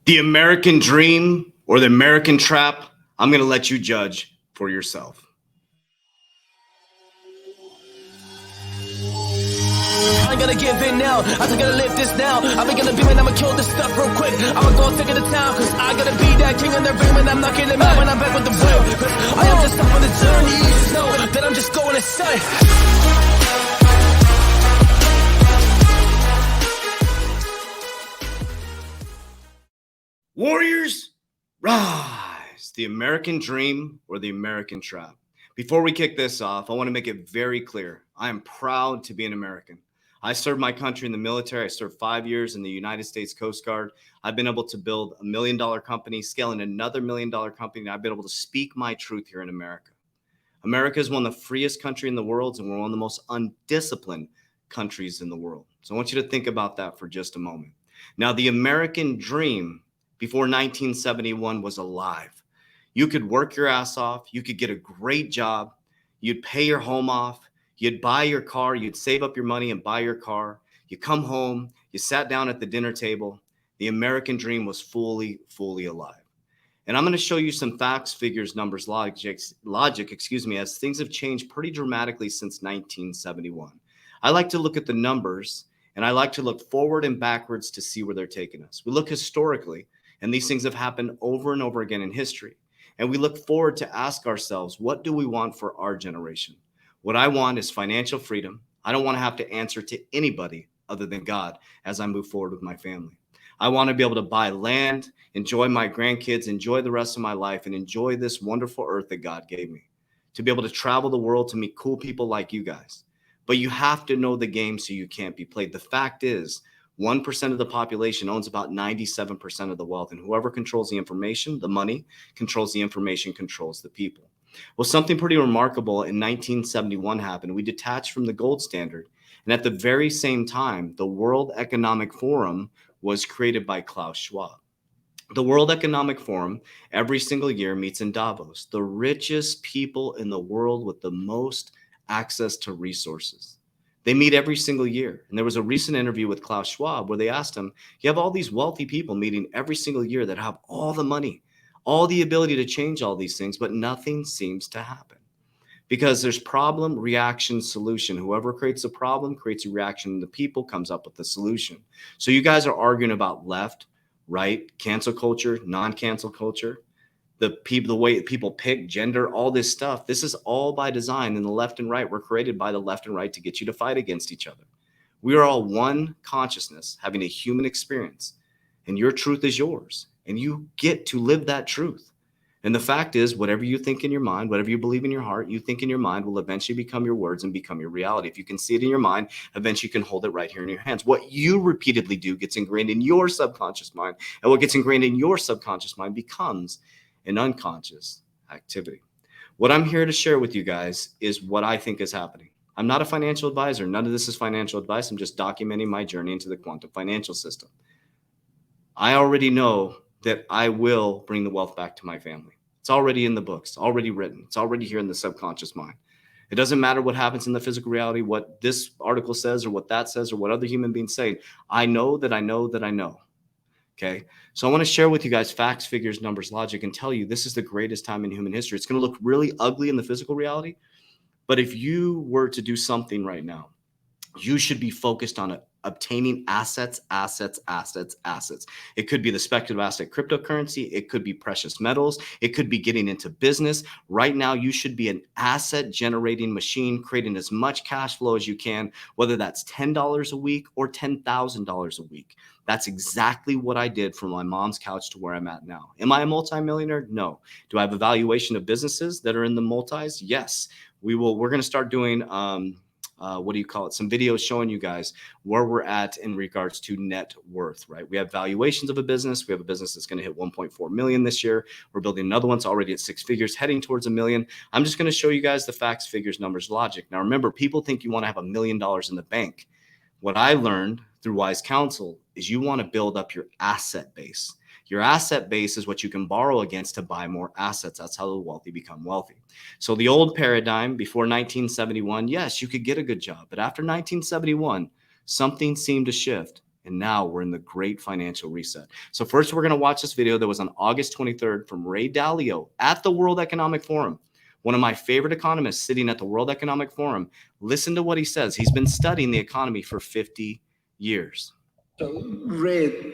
The American dream or the American trap, I'm going to let you judge for yourself. I ain't gonna give in now, I just gotta live this now. I'm gonna be when I'ma kill this stuff real quick. I'ma go take it to town, cause I gotta be that king in the ring when I'm knocking them out. When I'm back with the real, cause I am just up on the journey. You just know that I'm just going insane. Warriors, rise! The American dream or the American trap. Before we kick this off, I want to make it very clear. I am proud to be an American. I served my country in the military. I served 5 years in the United States Coast Guard. I've been able to build $1 million company, scaling another $1 million company, and I've been able to speak my truth here in America. America is one of the freest countries in the world, and we're one of the most undisciplined countries in the world. So I want you to think about that for just a moment. Now, the American dream before 1971 was alive. You could work your ass off. You could get a great job. You'd pay your home off. You'd buy your car. You'd save up your money and buy your car. You come home. You sat down at the dinner table. The American dream was fully alive. And I'm going to show you some facts, figures, numbers, logic, as things have changed pretty dramatically since 1971. I like to look at the numbers, and I like to look forward and backwards to see where they're taking us. We look historically, and these things have happened over and over again in history. And we look forward to ask ourselves, what do we want for our generation? What I want is financial freedom. I don't want to have to answer to anybody other than God as I move forward with my family. I want to be able to buy land, enjoy my grandkids, enjoy the rest of my life, and enjoy this wonderful earth that God gave me. To be able to travel the world, to meet cool people like you guys. But you have to know the game so you can't be played. The fact is, 1% of the population owns about 97% of the wealth, and whoever controls the information, the money, controls the information, controls the people. Well, something pretty remarkable in 1971 happened. We detached from the gold standard, and at the very same time, the World Economic Forum was created by Klaus Schwab. The World Economic Forum every single year meets in Davos, the richest people in the world with the most access to resources. They meet every single year. And there was a recent interview with Klaus Schwab where they asked him, you have all these wealthy people meeting every single year that have all the money, all the ability to change all these things, but nothing seems to happen. Because there's problem, reaction, solution. Whoever creates a problem creates a reaction, and the people comes up with the solution. So you guys are arguing about left, right, cancel culture, non-cancel culture. The way people pick, gender, all this stuff, this is all by design. And the left and right were created by the left and right to get you to fight against each other. We are all one consciousness having a human experience, and your truth is yours, and you get to live that truth. And the fact is, whatever you think in your mind, whatever you believe in your heart, you think in your mind will eventually become your words and become your reality. If you can see it in your mind, eventually you can hold it right here in your hands. What you repeatedly do gets ingrained in your subconscious mind, and what gets ingrained in your subconscious mind becomes an unconscious activity. What I'm here to share with you guys is what I think is happening. I'm not a financial advisor. None of this is financial advice. I'm just documenting my journey into the quantum financial system. I already know that I will bring the wealth back to my family. It's already in the books, already written. It's already here in the subconscious mind. It doesn't matter what happens in the physical reality, what this article says or what that says or what other human beings say. I know that I know that I know. Okay, so I want to share with you guys facts, figures, numbers, logic, and tell you this is the greatest time in human history. It's going to look really ugly in the physical reality, but if you were to do something right now, you should be focused on obtaining assets. It could be the speculative asset cryptocurrency. It could be precious metals. It could be getting into business. Right now, you should be an asset generating machine, creating as much cash flow as you can, whether that's $10 a week or $10,000 a week. That's exactly what I did from my mom's couch to where I'm at now. Am I a multimillionaire? No. Do I have a valuation of businesses that are in the multis? Yes. We're going to start doing some videos showing you guys where we're at in regards to net worth, right? We have valuations of a business. We have a business that's going to hit 1.4 million this year. We're building another one. It's already at 6 figures, heading towards $1 million. I'm just going to show you guys the facts, figures, numbers, logic. Now, remember, people think you want to have $1 million in the bank. What I learned through wise counsel is you want to build up your asset base. Your asset base is what you can borrow against to buy more assets. That's how the wealthy become wealthy. So the old paradigm before 1971, yes, you could get a good job. But after 1971, something seemed to shift. And now we're in the great financial reset. So first, we're going to watch this video that was on August 23rd from Ray Dalio at the World Economic Forum. One of my favorite economists sitting at the World Economic Forum. Listen to what he says. He's been studying the economy for 50 years. So, Ray,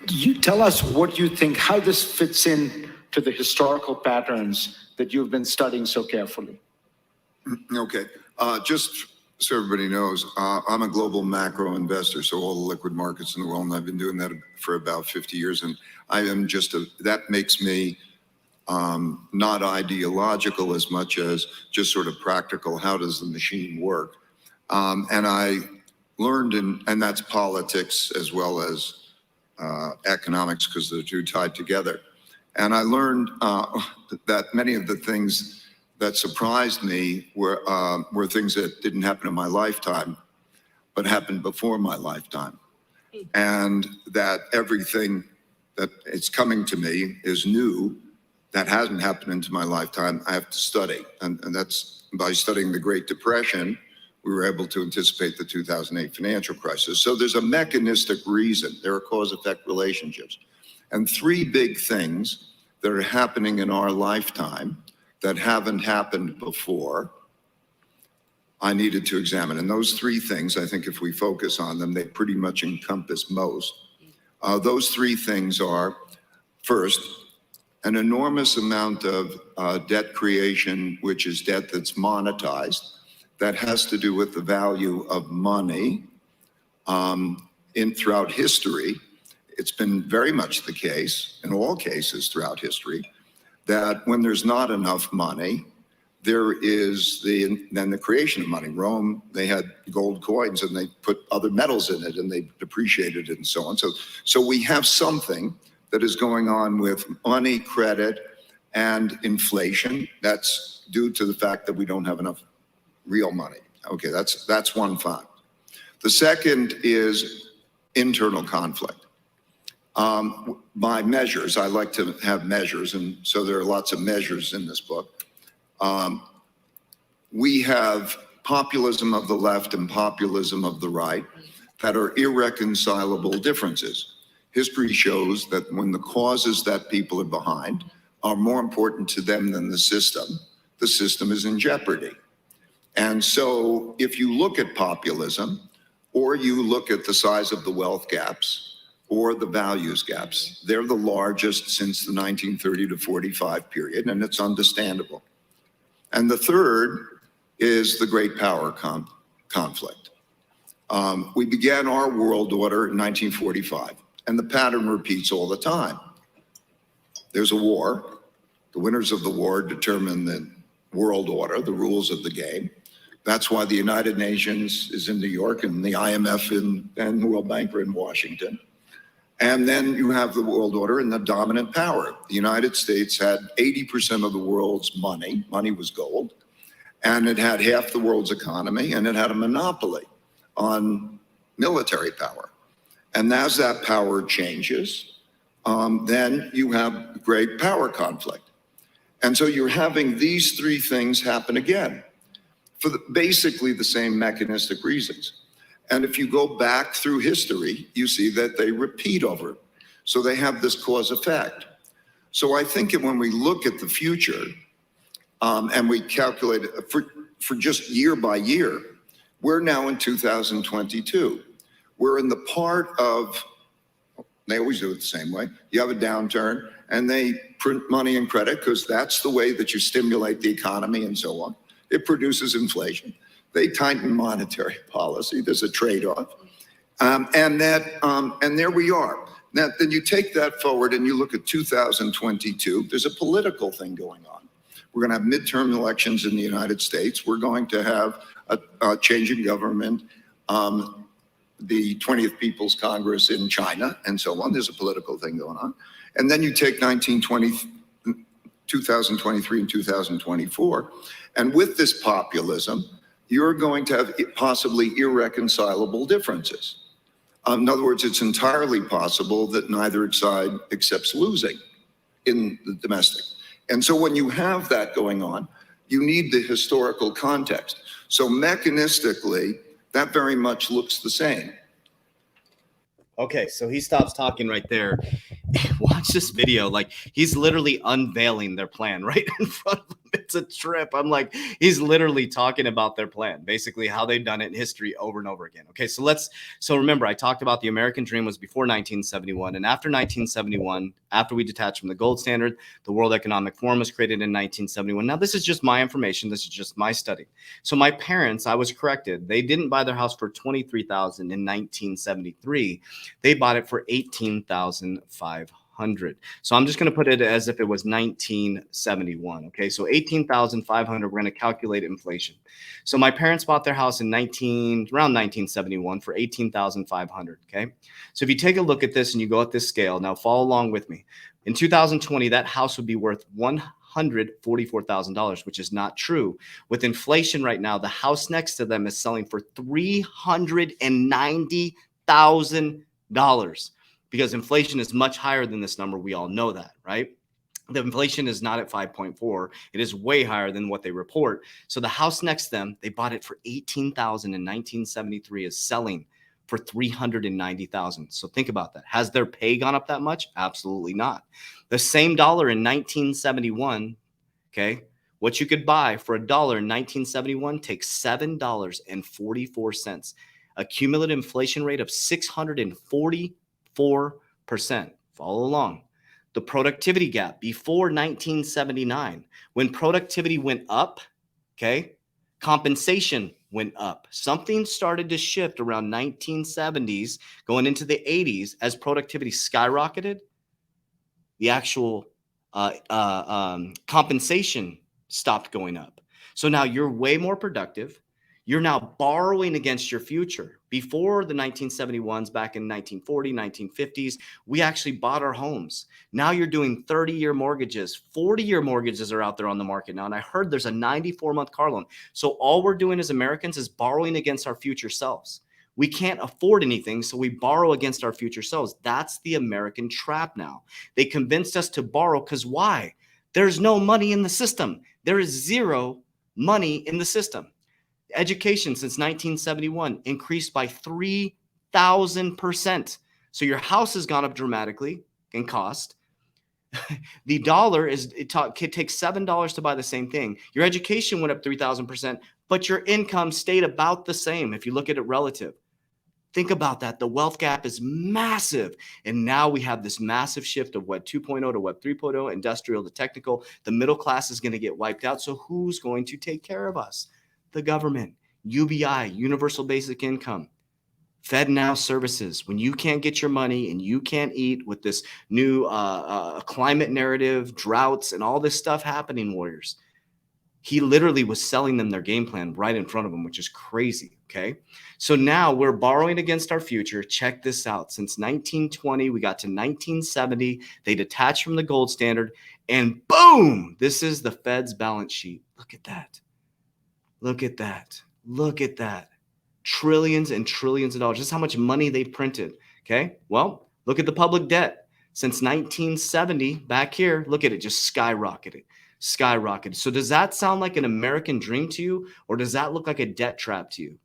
you tell us what you think, how this fits in to the historical patterns that you've been studying so carefully. Okay. Just so everybody knows, I'm a global macro investor, so all the liquid markets in the world, and I've been doing that for about 50 years. And I am that makes me not ideological as much as just sort of practical. How does the machine work? And I learned, and that's politics as well as economics, because they're two tied together. And I learned that many of the things that surprised me were things that didn't happen in my lifetime, but happened before my lifetime. And that everything that is coming to me is new, that hasn't happened into my lifetime, I have to study. And that's by studying the Great Depression, we were able to anticipate the 2008 financial crisis. So there's a mechanistic reason. There are cause-effect relationships. And three big things that are happening in our lifetime that haven't happened before, I needed to examine. And those three things, I think if we focus on them, they pretty much encompass most. Those three things are, first, an enormous amount of debt creation, which is debt that's monetized, that has to do with the value of money throughout history. It's been very much the case, in all cases throughout history, that when there's not enough money, there is then the creation of money. Rome, they had gold coins and they put other metals in it and they depreciated it and so on. So we have something that is going on with money, credit, and inflation. That's due to the fact that we don't have enough real money. Okay, that's one fact. The second is internal conflict. By measures, I like to have measures, and so there are lots of measures in this book. We have populism of the left and populism of the right that are irreconcilable differences. History shows that when the causes that people are behind are more important to them than the system is in jeopardy. And so if you look at populism, or you look at the size of the wealth gaps, or the values gaps, they're the largest since the 1930 to 45 period, and it's understandable. And the third is the great power conflict. We began our world order in 1945, and the pattern repeats all the time. There's a war. The winners of the war determine the world order, the rules of the game. That's why the United Nations is in New York and the IMF and the World Bank are in Washington. And then you have the world order and the dominant power. The United States had 80% of the world's money. Money was gold. And it had half the world's economy, and it had a monopoly on military power. And as that power changes, then you have great power conflict. And so you're having these three things happen again for basically the same mechanistic reasons. And if you go back through history, you see that they repeat over. So they have this cause effect. So I think that when we look at the future and we calculate it for just year by year, we're now in 2022. We're in the part of, they always do it the same way. You have a downturn and they print money and credit because that's the way that you stimulate the economy and so on. It produces inflation. They tighten monetary policy. There's a trade-off, and there we are. Now, then you take that forward and you look at 2022. There's a political thing going on. We're going to have midterm elections in the United States. We're going to have a change in government, the 20th People's Congress in China, and so on. There's a political thing going on, and then you take 2023 and 2024, and with this populism, you're going to have possibly irreconcilable differences. In other words, it's entirely possible that neither side accepts losing in the domestic. And so when you have that going on, you need the historical context. So mechanistically, that very much looks the same. Okay, so he stops talking right there. Watch this video. Like, he's literally unveiling their plan right in front of him. It's a trip. I'm like, he's literally talking about their plan, basically how they've done it in history over and over again. Okay, so remember, I talked about the American dream was before 1971. And after 1971, after we detached from the gold standard, the World Economic Forum was created in 1971. Now, this is just my information. This is just my study. So my parents, I was corrected. They didn't buy their house for $23,000 in 1973. They bought it for $18,500. So I'm just going to put it as if it was 1971. Okay, so 18,500. We're going to calculate inflation. So my parents bought their house in around 1971 for 18,500. Okay, so if you take a look at this and you go at this scale, now follow along with me. In 2020, that house would be worth $144,000, which is not true. With inflation right now, the house next to them is selling for $390,000. Because inflation is much higher than this number. We all know that, right? The inflation is not at 5.4. It is way higher than what they report. So the house next to them, they bought it for $18,000 in 1973, is selling for $390,000. So think about that. Has their pay gone up that much? Absolutely not. The same dollar in 1971, okay, what you could buy for $1 in 1971 takes $7.44. A cumulative inflation rate of 644%. Follow along. The productivity gap before 1979, when productivity went up, okay, compensation went up. Something started to shift around 1970s, going into the 80s, as productivity skyrocketed. The actual compensation stopped going up. So now you're way more productive. You're now borrowing against your future. Before the 1971s, back in 1940, 1950s, we actually bought our homes. Now you're doing 30-year mortgages. 40-year mortgages are out there on the market now. And I heard there's a 94-month car loan. So all we're doing as Americans is borrowing against our future selves. We can't afford anything, so we borrow against our future selves. That's the American trap now. They convinced us to borrow because why? There's no money in the system. There is zero money in the system. Education since 1971 increased by 3,000%. So your house has gone up dramatically in cost. The dollar it takes $7 to buy the same thing. Your education went up 3,000%, but your income stayed about the same if you look at it relative. Think about that. The wealth gap is massive. And now we have this massive shift of Web 2.0 to Web 3.0, industrial to technical. The middle class is going to get wiped out. So who's going to take care of us? The government, UBI, universal basic income, FedNow services. When you can't get your money and you can't eat with this new climate narrative, droughts, and all this stuff happening, Warriors, he literally was selling them their game plan right in front of them, which is crazy. Okay. So now we're borrowing against our future. Check this out. Since 1920, we got to 1970. They detached from the gold standard and boom, this is the Fed's balance sheet. Look at that. Look at that. Look at that. Trillions and trillions of dollars. This is how much money they've printed. Okay. Well, look at the public debt. Since 1970, back here, look at it, just skyrocketed. So does that sound like an American dream to you, or does that look like a debt trap to you?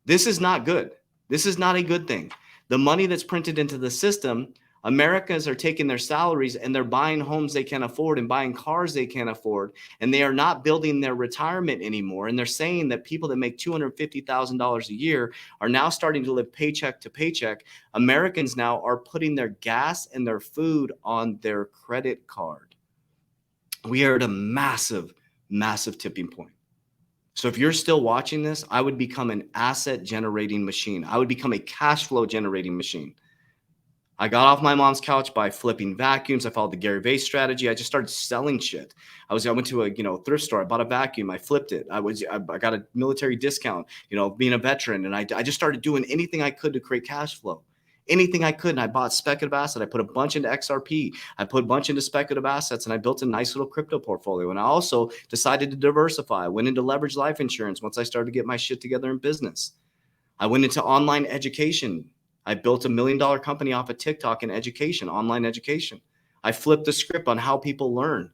This is not good. This is not a good thing. The money that's printed into the system, Americans are taking their salaries and they're buying homes they can't afford and buying cars they can't afford. And they are not building their retirement anymore. And they're saying that people that make $250,000 a year are now starting to live paycheck to paycheck. Americans now are putting their gas and their food on their credit card. We are at a massive, massive tipping point. So if you're still watching this, I would become an asset generating machine. I would become a cash flow generating machine. I got off my mom's couch by flipping vacuums. I followed the Gary Vee strategy. I just started selling shit. I went to a thrift store. I bought a vacuum. I flipped it. I got a military discount, being a veteran. And I just started doing anything I could to create cash flow. Anything I could. And I bought speculative assets. I put a bunch into XRP. I put a bunch into speculative assets, and I built a nice little crypto portfolio. And I also decided to diversify. I went into leveraged life insurance once I started to get my shit together in business. I went into online education. I built $1 million company off of TikTok in education, online education. I flipped the script on how people learn.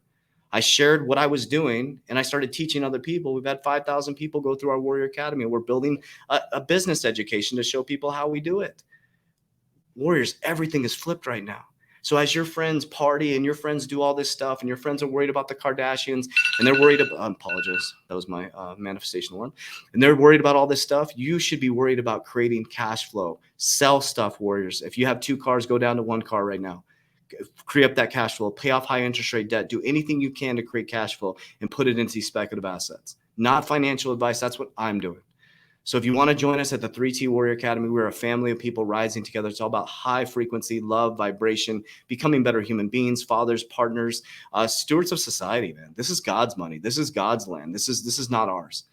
I shared what I was doing, and I started teaching other people. We've had 5,000 people go through our Warrior Academy. We're building a business education to show people how we do it. Warriors, everything is flipped right now. So as your friends party and your friends do all this stuff and your friends are worried about the Kardashians and they're worried about, I apologize, that was my manifestation alarm. And they're worried about all this stuff. You should be worried about creating cash flow. Sell stuff, Warriors. If you have 2 cars, go down to 1 car right now. Create up that cash flow, pay off high interest rate debt, do anything you can to create cash flow and put it into these speculative assets. Not financial advice. That's what I'm doing. So if you want to join us at the 3T Warrior Academy, we're a family of people rising together. It's all about high frequency, love, vibration, becoming better human beings, fathers, partners, stewards of society, man. This is God's money. This is God's land. This is not ours.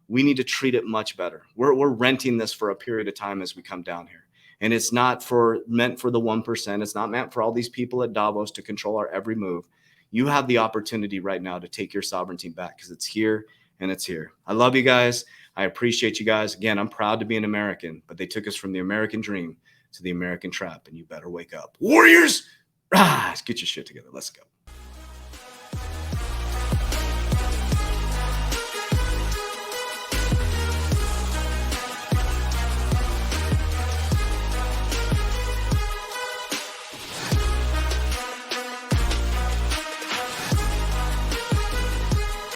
We need to treat it much better. We're renting this for a period of time as we come down here. And it's not meant for the 1%. It's not meant for all these people at Davos to control our every move. You have the opportunity right now to take your sovereignty back because it's here and it's here. I love you guys. I appreciate you guys. Again, I'm proud to be an American, but they took us from the American dream to the American trap, and you better wake up. Warriors, rise, get your shit together. Let's go.